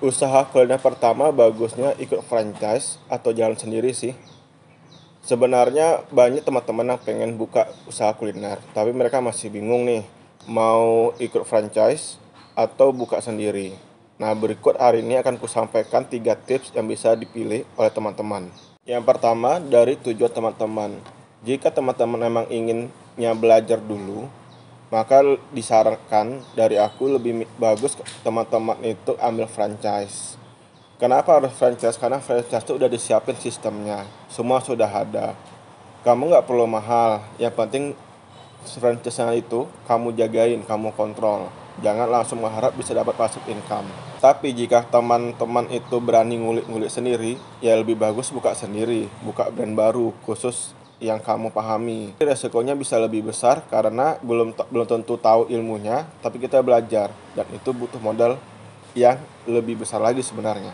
Usaha kuliner pertama bagusnya ikut franchise atau jalan sendiri sih. Sebenarnya banyak teman-teman yang pengen buka usaha kuliner, tapi mereka masih bingung nih, mau ikut franchise atau buka sendiri. Nah, berikut hari ini akan kusampaikan 3 tips yang bisa dipilih oleh teman-teman. Yang pertama, dari tujuan teman-teman. Jika teman-teman memang inginnya belajar dulu, maka disarankan dari aku lebih bagus teman-teman itu ambil franchise. Kenapa harus franchise? Karena franchise itu udah disiapin sistemnya, semua sudah ada. Kamu nggak perlu mahal, yang penting franchise-nya itu kamu jagain, kamu kontrol. Jangan langsung mengharap bisa dapat passive income. Tapi jika teman-teman itu berani ngulik-ngulik sendiri, ya lebih bagus buka sendiri, buka brand baru khusus yang kamu pahami. Resikonya bisa lebih besar karena belum tentu tahu ilmunya, tapi kita belajar dan itu butuh modal yang lebih besar lagi sebenarnya.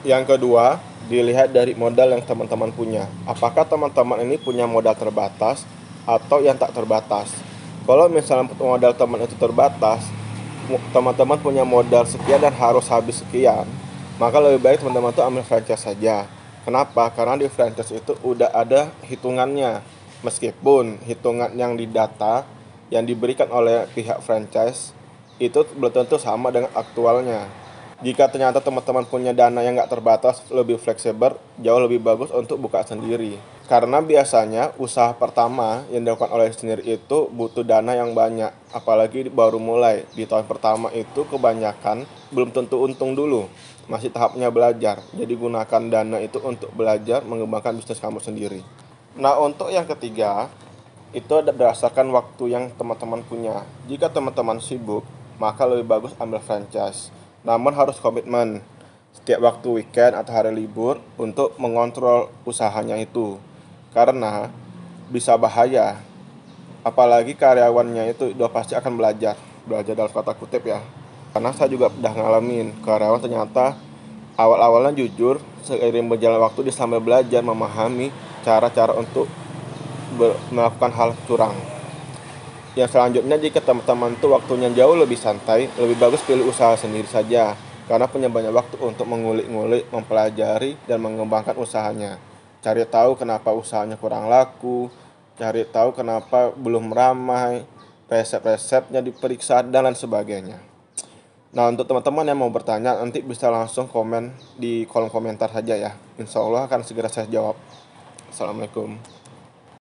Yang kedua, dilihat dari modal yang teman-teman punya. Apakah teman-teman ini punya modal terbatas atau yang tak terbatas? Kalau misalnya modal teman itu terbatas, teman-teman punya modal sekian dan harus habis sekian, maka lebih baik teman-teman itu ambil franchise saja. Kenapa? Karena di franchise itu udah ada hitungannya. Meskipun hitungan yang didata yang diberikan oleh pihak franchise itu belum tentu sama dengan aktualnya. Jika ternyata teman-teman punya dana yang nggak terbatas, lebih fleksibel, jauh lebih bagus untuk buka sendiri. Karena biasanya usaha pertama yang dilakukan oleh sendiri itu butuh dana yang banyak. Apalagi baru mulai, di tahun pertama itu kebanyakan belum tentu untung dulu. Masih tahapnya belajar, jadi gunakan dana itu untuk belajar mengembangkan bisnis kamu sendiri. Nah, untuk yang ketiga, itu berdasarkan waktu yang teman-teman punya. Jika teman-teman sibuk, maka lebih bagus ambil franchise. Namun harus komitmen setiap waktu weekend atau hari libur untuk mengontrol usahanya itu. Karena bisa bahaya. Apalagi karyawannya itu udah pasti akan belajar. Belajar dalam kata kutip ya. Karena saya juga udah ngalamin karyawan ternyata awal-awalnya jujur, seiring berjalan waktu dia sambil belajar memahami cara-cara untuk melakukan hal curang. Yang selanjutnya, jika teman-teman itu waktunya jauh lebih santai, lebih bagus pilih usaha sendiri saja, karena punya banyak waktu untuk mengulik-ngulik, mempelajari, dan mengembangkan usahanya. Cari tahu kenapa usahanya kurang laku, cari tahu kenapa belum ramai, resep-resepnya diperiksa, dan lain sebagainya. Nah, untuk teman-teman yang mau bertanya, nanti bisa langsung komen di kolom komentar saja ya. Insya Allah akan segera saya jawab. Assalamualaikum.